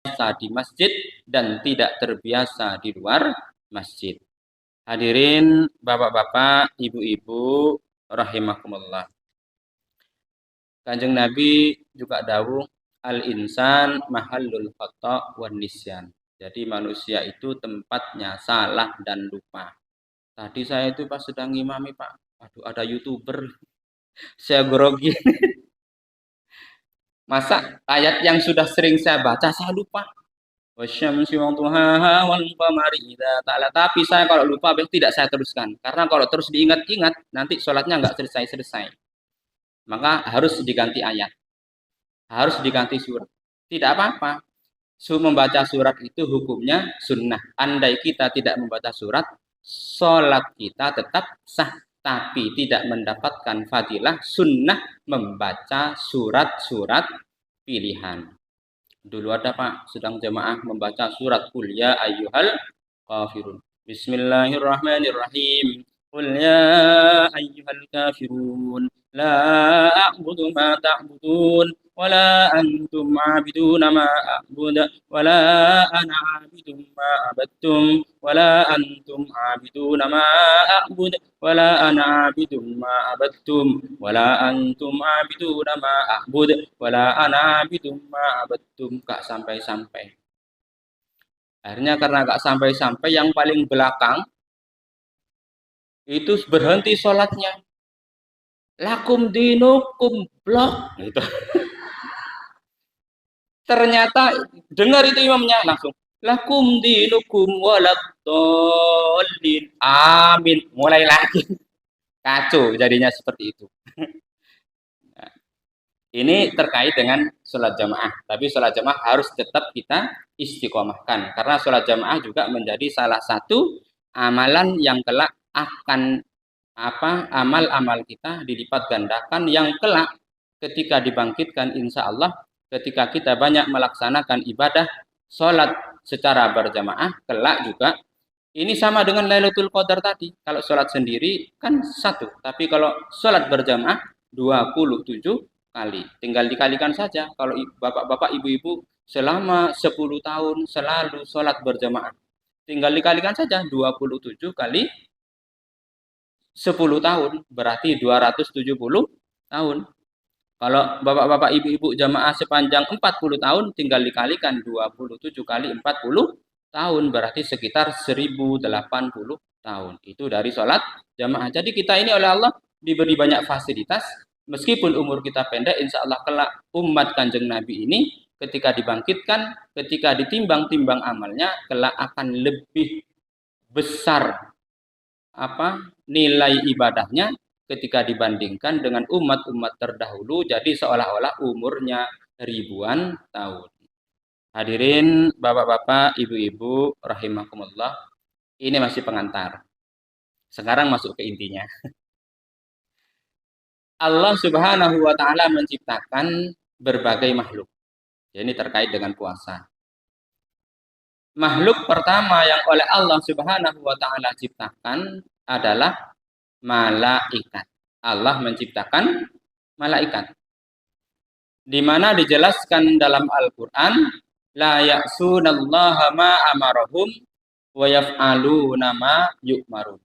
terbiasa di masjid dan tidak terbiasa di luar masjid. Hadirin bapak-bapak, ibu-ibu rahimakumullah. Kanjeng Nabi juga dawuh al-insan mahallul khata' wan nisyan. Jadi manusia itu tempatnya salah dan lupa. Tadi saya itu pas sedang ngimami Pak, aduh ada YouTuber, saya grogi. Masa ayat yang sudah sering saya baca saya lupa. Wasyamsi wa duhaha wal qamari idza ta'ala. Tapi saya kalau lupa tidak saya teruskan. Karena kalau terus diingat-ingat nanti sholatnya nggak selesai-selesai. Maka harus diganti ayat. Harus diganti surat. Tidak apa-apa. Membaca surat itu hukumnya sunnah. Andai kita tidak membaca surat, sholat kita tetap sah. Tapi tidak mendapatkan fadilah sunnah membaca surat-surat pilihan. Dulu ada Pak, sedang jemaah membaca surat Qul ya ayyuhal kafirun. Bismillahirrahmanirrahim. Qul ya ayyuhal kafirun. La a'budu ma ta'budun. Wala antum a'biduna ma a'bud. Wala ana a'bidum ma abattum. Wala antum a'biduna ma a'bud. Wala ana a'bidum ma abattum. Wala antum a'biduna ma a'bud. Wala ana a'bidum ma abattum. Gak sampai-sampai. Akhirnya karena gak sampai-sampai yang paling belakang itu berhenti sholatnya. Lakum dinukum blok. Gitu. Ternyata dengar itu imamnya langsung. Lakum dinukum waladdallin. Amin. Mulai lagi. Kacau jadinya seperti itu. Ini terkait dengan sholat jamaah. Tapi sholat jamaah harus tetap kita istiqomahkan. Karena sholat jamaah juga menjadi salah satu amalan yang kelak akan amal-amal kita dilipat gandakan yang kelak ketika dibangkitkan insya Allah ketika kita banyak melaksanakan ibadah sholat secara berjamaah kelak juga ini sama dengan Lailatul Qadar tadi. Kalau sholat sendiri kan satu, tapi kalau sholat berjamaah 27 kali. Tinggal dikalikan saja kalau bapak-bapak ibu-ibu selama 10 tahun selalu sholat berjamaah. Tinggal dikalikan saja 27 kali 10 tahun, berarti 270 tahun. Kalau bapak-bapak ibu-ibu jamaah sepanjang 40 tahun, tinggal dikalikan 27 kali 40 tahun, berarti sekitar 1080 tahun. Itu dari sholat jamaah. Jadi kita ini oleh Allah diberi banyak fasilitas, meskipun umur kita pendek, insya Allah kelak umat kanjeng Nabi ini, ketika dibangkitkan, ketika ditimbang-timbang amalnya, kelak akan lebih besar nilai ibadahnya ketika dibandingkan dengan umat-umat terdahulu, jadi seolah-olah umurnya ribuan tahun. Hadirin bapak-bapak, ibu-ibu rahimakumullah, ini masih pengantar. Sekarang masuk ke intinya. Allah Subhanahu wa taala menciptakan berbagai makhluk. Ini terkait dengan puasa. Makhluk pertama yang oleh Allah Subhanahu wa taala ciptakan adalah malaikat. Allah menciptakan malaikat. Di mana dijelaskan dalam Al-Qur'an la ya'sunallaha ma amarahum wa yaf'aluna ma yu'marun.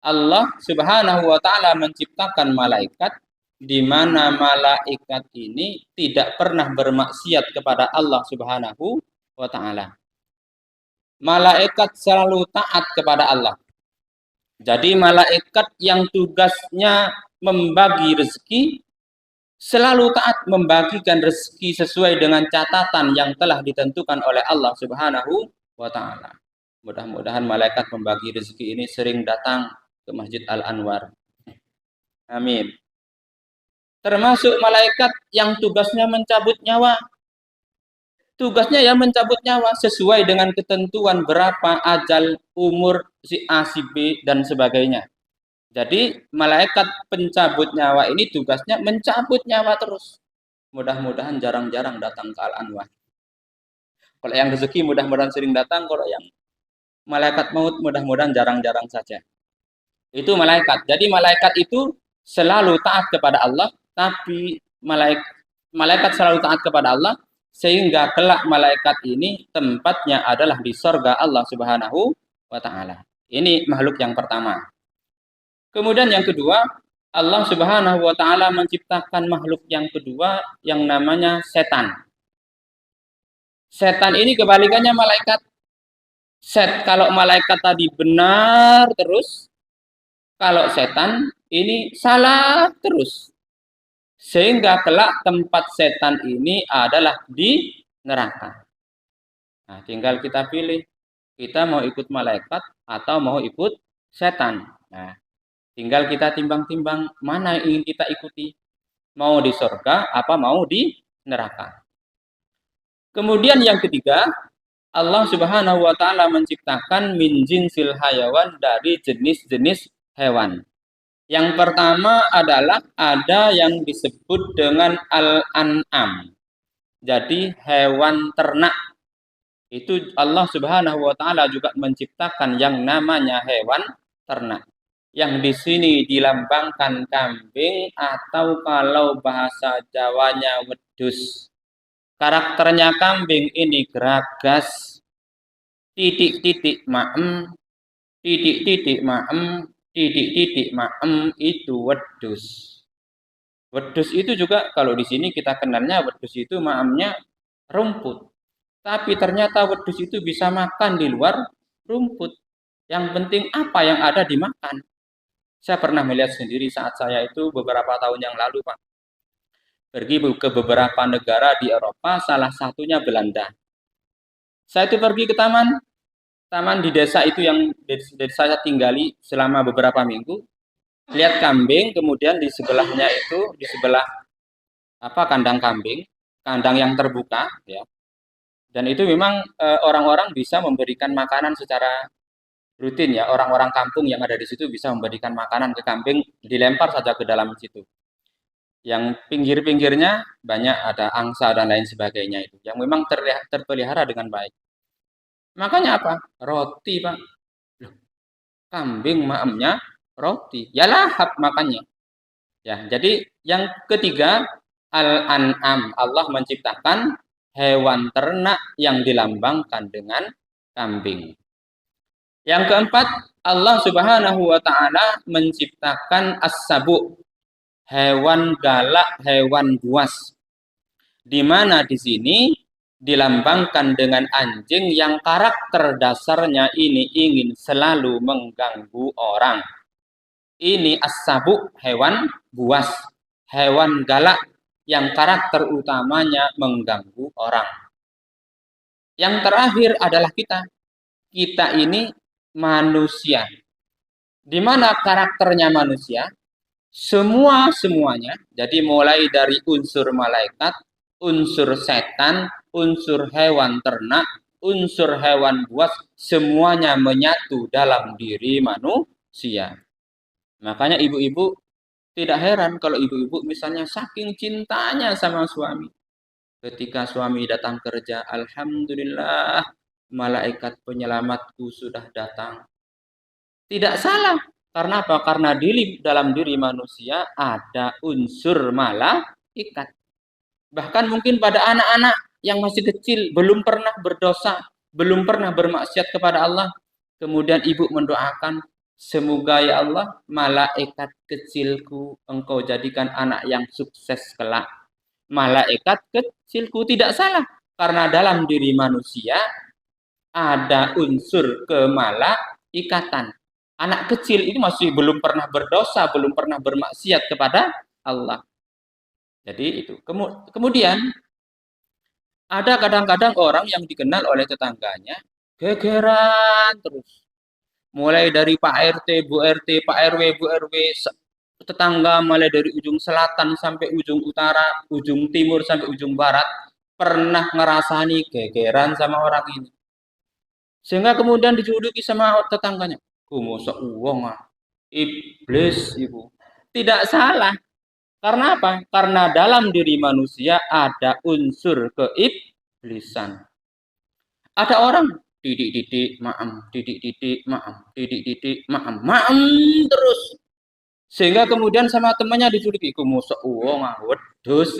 Allah Subhanahu wa taala menciptakan malaikat di mana malaikat ini tidak pernah bermaksiat kepada Allah Subhanahu wa taala. Malaikat selalu taat kepada Allah. Jadi malaikat yang tugasnya membagi rezeki selalu taat membagikan rezeki sesuai dengan catatan yang telah ditentukan oleh Allah Subhanahu wa taala. Mudah-mudahan malaikat membagi rezeki ini sering datang ke Masjid Al-Anwar. Amin. Termasuk malaikat yang tugasnya mencabut nyawa. Tugasnya ya mencabut nyawa sesuai dengan ketentuan berapa ajal, umur si A, si B, dan sebagainya. Jadi malaikat pencabut nyawa ini tugasnya mencabut nyawa terus. Mudah-mudahan jarang-jarang datang ke Al-Anwar. Kalau yang rezeki mudah-mudahan sering datang, kalau yang malaikat maut mudah-mudahan jarang-jarang saja. Itu malaikat. Jadi malaikat itu selalu taat kepada Allah, tapi malaikat selalu taat kepada Allah, sehingga kelak malaikat ini tempatnya adalah di surga Allah Subhanahu wa taala. Ini makhluk yang pertama. Kemudian yang kedua, Allah Subhanahu wa taala menciptakan makhluk yang kedua yang namanya setan. Setan ini kebalikannya malaikat. Kalau malaikat tadi benar terus, kalau setan ini salah terus. Sehingga kelak tempat setan ini adalah di neraka. Nah, tinggal kita pilih. Kita mau ikut malaikat atau mau ikut setan. Nah, tinggal kita timbang-timbang mana yang ingin kita ikuti. Mau di surga apa mau di neraka. Kemudian yang ketiga, Allah Subhanahu wa taala menciptakan min jinsil hayawan dari jenis-jenis hewan. Yang pertama adalah ada yang disebut dengan al-an'am. Jadi hewan ternak. Itu Allah Subhanahu wa taala juga menciptakan yang namanya hewan ternak. Yang di sini dilambangkan kambing atau kalau bahasa Jawanya wedhus. Karakternya kambing ini geragas, titik-titik maem, titik-titik maem, titik-titik maem, itu wedhus. Wedhus itu juga kalau di sini kita kenalnya wedhus itu maemnya rumput. Tapi ternyata wedhus itu bisa makan di luar rumput. Yang penting apa yang ada dimakan. Saya pernah melihat sendiri saat saya itu beberapa tahun yang lalu, Pak. Pergi ke beberapa negara di Eropa, salah satunya Belanda. Saya itu pergi ke taman di desa itu yang saya tinggali selama beberapa minggu. Lihat kambing, kemudian di sebelahnya itu, di sebelah kandang kambing, kandang yang terbuka, ya. Dan itu memang orang-orang bisa memberikan makanan secara rutin ya. Orang-orang kampung yang ada di situ bisa memberikan makanan ke kambing, dilempar saja ke dalam situ. Yang pinggir-pinggirnya banyak ada angsa dan lain sebagainya itu. Yang memang terpelihara dengan baik. Makanya apa? Roti, Pak. Loh, kambing maemnya roti. Ya lahap makannya. Ya, jadi yang ketiga al-an'am. Allah menciptakan hewan ternak yang dilambangkan dengan kambing. Yang keempat, Allah Subhanahu wa taala menciptakan as-sabu, hewan galak, hewan buas. Di mana di sini dilambangkan dengan anjing yang karakter dasarnya ini ingin selalu mengganggu orang. Ini as-sabu, hewan buas, hewan galak yang karakter utamanya mengganggu orang. Yang terakhir adalah kita. Kita ini manusia. Di mana karakternya manusia? Semuanya. Jadi mulai dari unsur malaikat, unsur setan, unsur hewan ternak, unsur hewan buas, semuanya menyatu dalam diri manusia. Makanya ibu-ibu tidak heran kalau ibu-ibu misalnya saking cintanya sama suami. Ketika suami datang kerja, alhamdulillah, malaikat penyelamatku sudah datang. Tidak salah. Karena apa? Karena dalam diri manusia ada unsur malaikat. Bahkan mungkin pada anak-anak yang masih kecil, belum pernah berdosa, belum pernah bermaksiat kepada Allah. Kemudian ibu mendoakan, semoga ya Allah, malaikat kecilku engkau jadikan anak yang sukses kelak. Malaikat kecilku tidak salah. Karena dalam diri manusia ada unsur kemalaikatan. Anak kecil ini masih belum pernah berdosa, belum pernah bermaksiat kepada Allah. Jadi itu. Kemudian ada kadang-kadang orang yang dikenal oleh tetangganya gegeran terus. Mulai dari Pak RT, Bu RT, Pak RW, Bu RW, tetangga mulai dari ujung selatan sampai ujung utara, ujung timur sampai ujung barat pernah ngerasani gegeran sama orang ini. Sehingga kemudian dijuluki sama tetangganya. Masa uang iblis ibu. Tidak salah. Karena apa? Karena dalam diri manusia ada unsur keiblisan. Ada orang didik-didik maem, didik-didik maem, didik-didik maem, maem terus. Sehingga kemudian sama temannya diculik, iku mosok wong wedhus.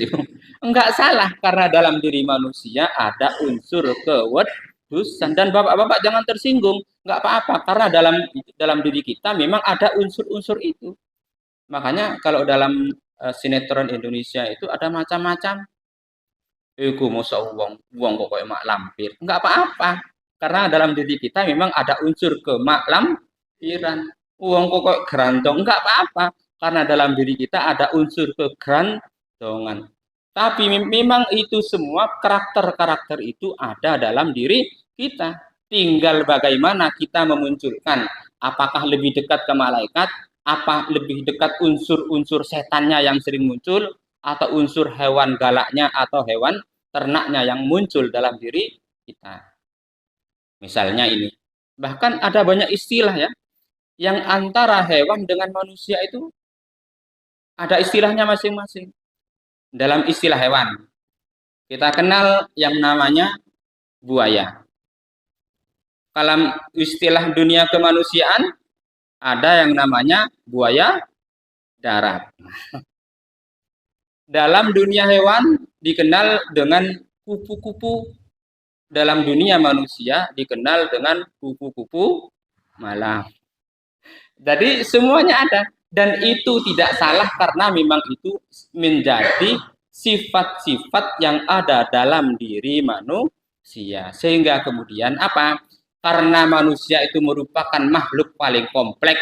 Enggak salah karena dalam diri manusia ada unsur kewedusan dan bapak-bapak jangan tersinggung, enggak apa-apa karena dalam dalam diri kita memang ada unsur-unsur itu. Makanya kalau dalam sinetron Indonesia itu ada macam-macam. Iku mosok wong kok koyo mak lampir. Enggak apa-apa. Karena dalam diri kita memang ada unsur kemaklampiran. Wong kok koyo gerantong enggak apa-apa. Karena dalam diri kita ada unsur kegerantongan. Tapi memang itu semua karakter-karakter itu ada dalam diri kita. Tinggal bagaimana kita memunculkan. Apakah lebih dekat ke malaikat? Apa lebih dekat unsur-unsur setannya yang sering muncul? Atau unsur hewan galaknya atau hewan ternaknya yang muncul dalam diri kita. Misalnya ini. Bahkan ada banyak istilah ya. Yang antara hewan dengan manusia itu ada istilahnya masing-masing. Dalam istilah hewan, kita kenal yang namanya buaya. Dalam istilah dunia kemanusiaan, ada yang namanya buaya darat. Dalam dunia hewan, dikenal dengan kupu-kupu. Dalam dunia manusia dikenal dengan kupu-kupu malam. Jadi semuanya ada dan itu tidak salah karena memang itu menjadi sifat-sifat yang ada dalam diri manusia. Sehingga kemudian apa? Karena manusia itu merupakan makhluk paling kompleks,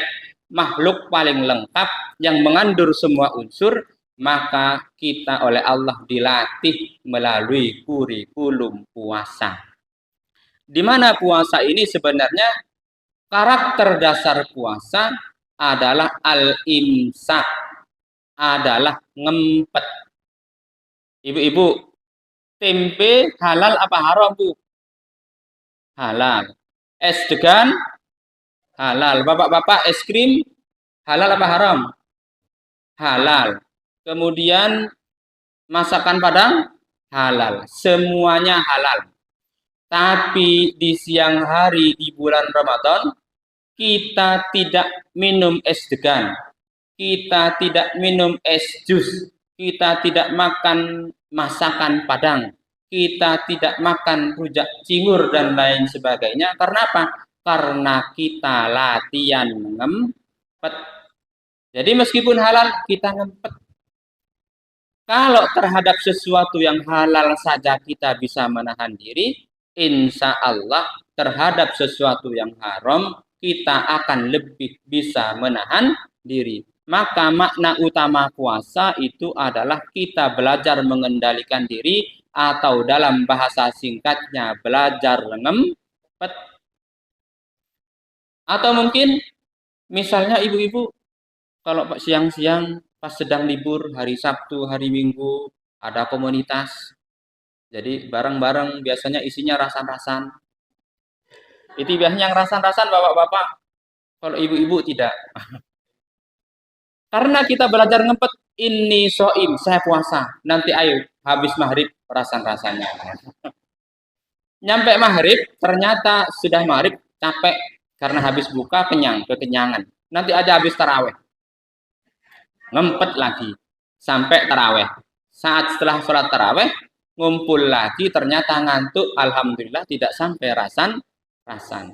makhluk paling lengkap yang mengandung semua unsur, maka kita oleh Allah dilatih melalui kurikulum puasa. Di mana puasa ini sebenarnya karakter dasar puasa adalah al-imsak, adalah ngempet. Ibu-ibu, tempe halal apa haram, Bu? Halal. Es degan halal. Bapak-bapak, es krim halal apa haram? Halal. Kemudian masakan Padang halal. Semuanya halal. Tapi di siang hari di bulan Ramadan kita tidak minum es degan, kita tidak minum es jus, kita tidak makan masakan Padang, kita tidak makan rujak cingur dan lain sebagainya. Karena apa? Karena kita latihan ngempet. Jadi meskipun halal, kita ngempet. Kalau terhadap sesuatu yang halal saja kita bisa menahan diri, insya Allah terhadap sesuatu yang haram kita akan lebih bisa menahan diri. Maka makna utama puasa itu adalah kita belajar mengendalikan diri atau dalam bahasa singkatnya belajar ngempet. Atau mungkin misalnya ibu-ibu kalau siang-siang pas sedang libur hari Sabtu, hari Minggu ada komunitas. Jadi bareng-bareng biasanya isinya rasan-rasan. Itu biasanya yang rasan-rasan bapak-bapak. Kalau ibu-ibu tidak. Karena kita belajar ngempet, ini soim, saya puasa. Nanti ayo, habis maghrib rasan-rasannya. Nyampe maghrib, ternyata sudah maghrib, capek. Karena habis buka, kekenyangan. Nanti aja habis taraweh. Ngempet lagi. Sampai taraweh. Saat setelah sholat taraweh, ngumpul lagi, ternyata ngantuk. Alhamdulillah tidak sampai rasan.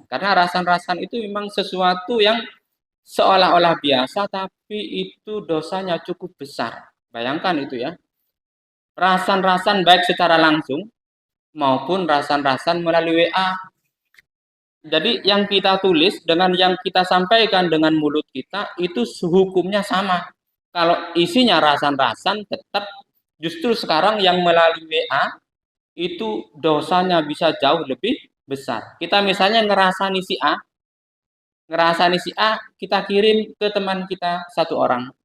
Karena rasan-rasan itu memang sesuatu yang seolah-olah biasa, tapi itu dosanya cukup besar. Bayangkan itu ya. Rasan-rasan baik secara langsung maupun rasan-rasan melalui WA. Jadi yang kita tulis dengan yang kita sampaikan dengan mulut kita itu hukumnya sama. Kalau isinya rasan-rasan tetap justru sekarang yang melalui WA itu dosanya bisa jauh lebih besar. Kita misalnya ngerasani si A, kita kirim ke teman kita satu orang.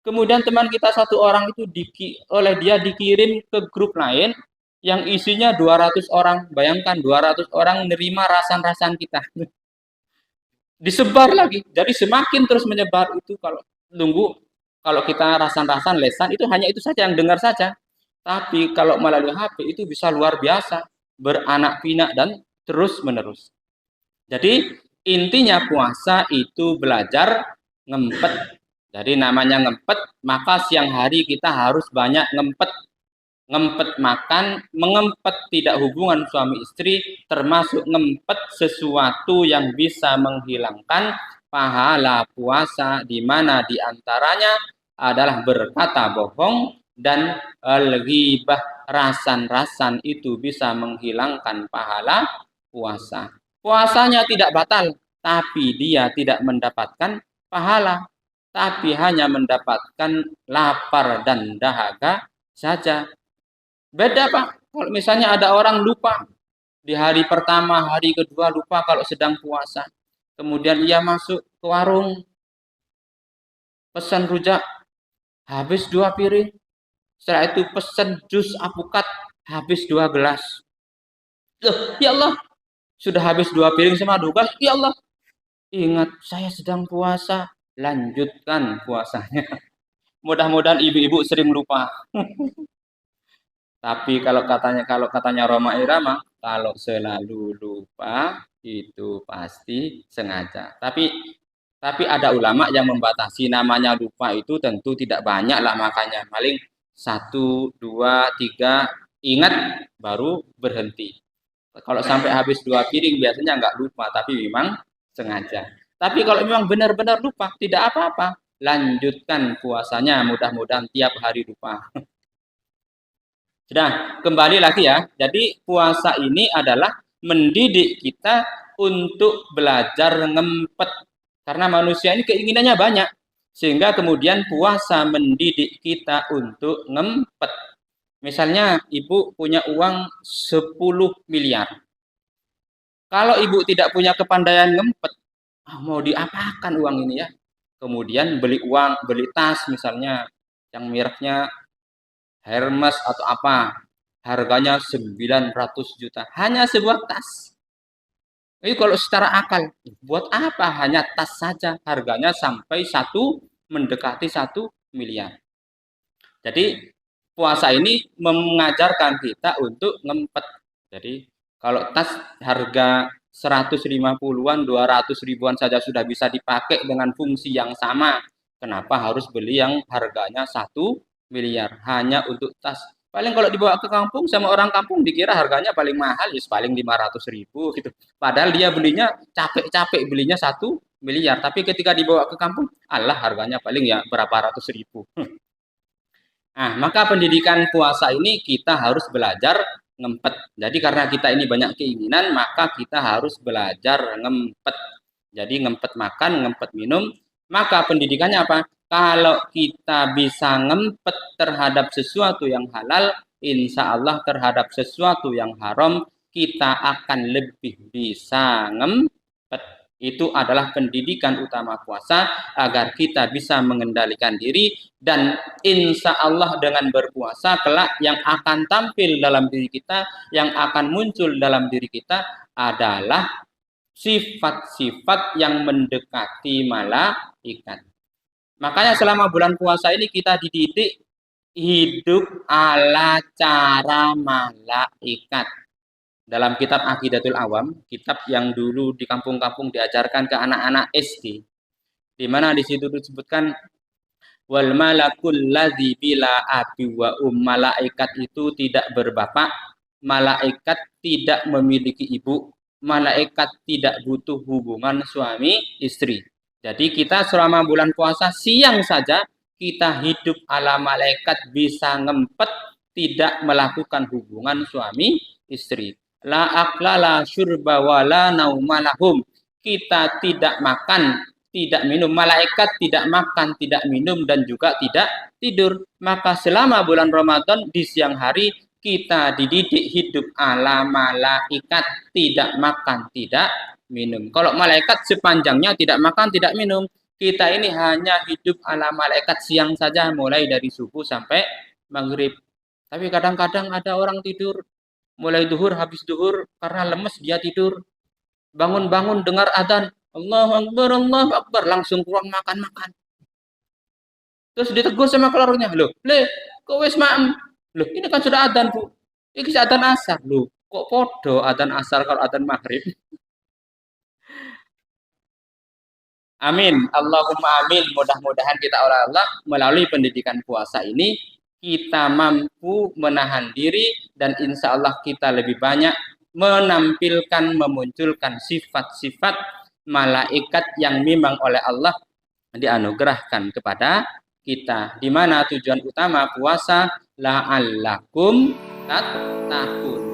Kemudian teman kita satu orang itu oleh dia dikirim ke grup lain yang isinya 200 orang. Bayangkan 200 orang menerima rasan-rasan kita. Disebar lagi. Jadi semakin terus menyebar itu kalau kita rasan-rasan lesan itu hanya itu saja yang dengar saja. Tapi kalau melalui HP itu bisa luar biasa, beranak pinak dan terus menerus. Jadi intinya puasa itu belajar ngempet. Jadi namanya ngempet, maka siang hari kita harus banyak ngempet. Ngempet makan, mengempet tidak hubungan suami istri, termasuk ngempet sesuatu yang bisa menghilangkan pahala puasa, di mana diantaranya adalah berkata bohong dan ghibah, rasan-rasan itu bisa menghilangkan pahala puasa. Puasanya tidak batal, tapi dia tidak mendapatkan pahala, tapi hanya mendapatkan lapar dan dahaga saja. Beda Pak, kalau misalnya ada orang lupa di hari pertama, hari kedua lupa kalau sedang puasa. Kemudian ia masuk ke warung, pesan rujak, habis 2 piring. Setelah itu pesan jus apukat, habis 2 gelas. Loh, ya Allah, sudah habis 2 piring sama 2 gelas. Ya Allah, ingat saya sedang puasa. Lanjutkan puasanya. Mudah-mudahan ibu-ibu sering lupa. Tapi kalau katanya Roma Irama, kalau selalu lupa itu pasti sengaja. Tapi ada ulama yang membatasi, namanya lupa itu tentu tidak banyak lah, makanya paling 1, 2, 3 ingat baru berhenti. Kalau sampai habis 2 piring biasanya nggak lupa, tapi memang sengaja. Tapi kalau memang benar-benar lupa, tidak apa-apa. Lanjutkan puasanya, mudah-mudahan tiap hari lupa. Sudah, kembali lagi ya. Jadi puasa ini adalah mendidik kita untuk belajar ngempet. Karena manusia ini keinginannya banyak. Sehingga kemudian puasa mendidik kita untuk ngempet. Misalnya ibu punya uang 10 miliar. Kalau ibu tidak punya kepandaian ngempet, mau diapakan uang ini ya? Kemudian beli tas misalnya yang mereknya Hermes atau apa, harganya 900 juta. Hanya sebuah tas. Ini kalau secara akal, buat apa hanya tas saja harganya sampai mendekati 1 miliar. Jadi puasa ini mengajarkan kita untuk ngempet. Jadi kalau tas harga 150-an, 200 ribuan saja sudah bisa dipakai dengan fungsi yang sama. Kenapa harus beli yang harganya 1 miliar hanya untuk tas? Paling kalau dibawa ke kampung sama orang kampung dikira harganya paling mahal, ya paling 500 ribu gitu. Padahal dia belinya capek-capek belinya 1 miliar. Tapi ketika dibawa ke kampung, Allah harganya paling ya berapa ratus ribu. Nah, maka pendidikan puasa ini kita harus belajar ngempet. Jadi karena kita ini banyak keinginan, maka kita harus belajar ngempet. Jadi ngempet makan, ngempet minum. Maka pendidikannya apa? Kalau kita bisa ngempet terhadap sesuatu yang halal, insya Allah terhadap sesuatu yang haram, kita akan lebih bisa ngempet. Itu adalah pendidikan utama puasa agar kita bisa mengendalikan diri, dan insya Allah dengan berpuasa kelak yang akan tampil dalam diri kita, yang akan muncul dalam diri kita adalah sifat-sifat yang mendekati malaikat. Makanya selama bulan puasa ini kita dididik hidup ala cara malaikat. Dalam kitab Aqidatul Awam, kitab yang dulu di kampung-kampung diajarkan ke anak-anak SD, di mana di situ disebutkan wal malakul ladzi bila abi wa malaikat itu tidak berbapak, malaikat tidak memiliki ibu, malaikat tidak butuh hubungan suami istri. Jadi kita selama bulan puasa siang saja kita hidup ala malaikat, bisa ngempet, tidak melakukan hubungan suami istri. La akla la syurba wala naumalahum. Kita tidak makan, tidak minum. Malaikat tidak makan, tidak minum, dan juga tidak tidur. Maka selama bulan Ramadan di siang hari kita dididik hidup ala malaikat, tidak makan, tidak minum. Kalau malaikat sepanjangnya tidak makan, tidak minum. Kita ini hanya hidup ala malaikat siang saja, mulai dari subuh sampai maghrib. Tapi kadang-kadang ada orang tidur mulai duhur, habis duhur karena lemes dia tidur. Bangun-bangun dengar adzan, Allahu Akbar, Allahu Akbar, langsung kurang makan-makan. Terus ditegur sama keluarganya, loh, kok wis maem? Loh, ini kan sudah adzan, Bu. Ini adzan asar, loh. Kok podo adzan asar kalau adzan maghrib? Amin. Allahumma amin. Mudah-mudahan kita oleh Allah melalui pendidikan puasa ini kita mampu menahan diri dan insya Allah kita lebih banyak menampilkan, memunculkan sifat-sifat malaikat yang memang oleh Allah dianugerahkan kepada kita. Di mana tujuan utama puasa la'allakum tattaqun.